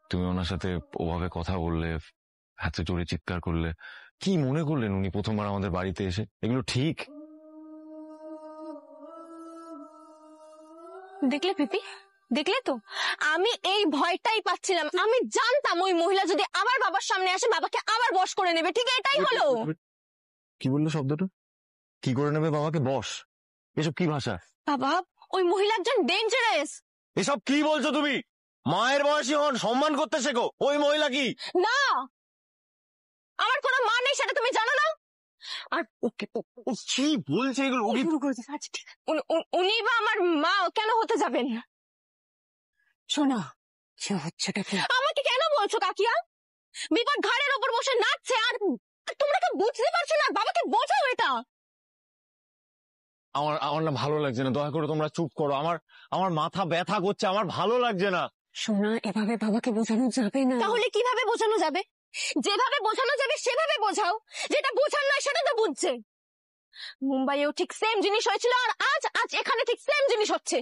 তুমি ওনার সাথে ওভাবে কথা বললে, হাতে জোরে চিৎকার করলে, কি মনে করলেন উনি প্রথমবার আমাদের বাড়িতে এসে? এগুলো ঠিক? দেখলে প্রীতি, দেখলে তো, আমি এই ভয়টাই পাচ্ছিলাম। আমি জানতাম ওই মহিলা যদি আবার বাবার সামনে আসে বাবাকে আবার বশ করে নেবে। ঠিক এটাই হলো। কি বললো শব্দটা? কি করে নেবে বাবাকে বশ? এসব কি ভাষা? বাবা, ওই মহিলা একজন ডেঞ্জারাস। এসব কি বলছো তুমি? মায়ের বয়সী হন, সম্মান করতে শেখো। ওই মহিলা কি? না, আমার কোনো মা নেই, সেটা তুমি জানো না। আর ওকে ও কি বলছে এগুলো? আচ্ছা ঠিক, উনি বা আমার মা কেন হতে যাবেন? শোনা, কি হচ্ছে? আমাকে কেন বলছো কাকিয়া? বিপদ ঘাড়ের ওপর বসে নাচছে আর তোমরা তো বুঝতে পারছো না। বাবাকে বোঝাও এটা। আমার না ভালো লাগছে না, দয়া করে তোমরা চুপ করো। আমার মাথা ব্যথা করছে, আমার ভালো লাগছে না। শোনা, এভাবে বাবাকে বোঝানো যাবে না। তাহলে কিভাবে বোঝানো যাবে? যেভাবে বোঝানো যাবে সেভাবে বোঝাও। যেটা বোঝার নয় সেটা তো বুঝছে। মুম্বাইয়েও ঠিক সেম জিনিস হয়েছিল, আর আজ এখানে ঠিক সেম জিনিস হচ্ছে।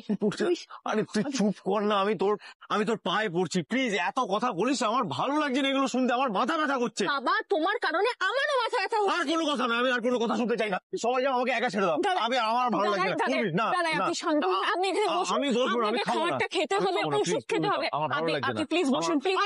আরে তুই চুপ কর না, আমি তোর পায়ে পড়ছি, প্লিজ এত কথা বলিস। আমার ভালো লাগছে না এগুলো শুনতে, আমার মাথা ব্যথা করছে। বাবা, তোমার কারণে আমারও মাথা ব্যথা হচ্ছে। আর কোনো কথা না, আমি আর কোনো কথা শুনতে চাই না। সবাই যেন আমাকে একা ছেড়ে দাও। আমার ভালো লাগছে না। আপনি শান্ত হন, আপনি এখানে বসুন। আমি বসবো না, আমি খাবো না। খাবারটা খেতে হবে, ওষুধ খেতে হবে। আমার ভালো লাগছে না। আপনি প্লিজ বসুন, প্লিজ।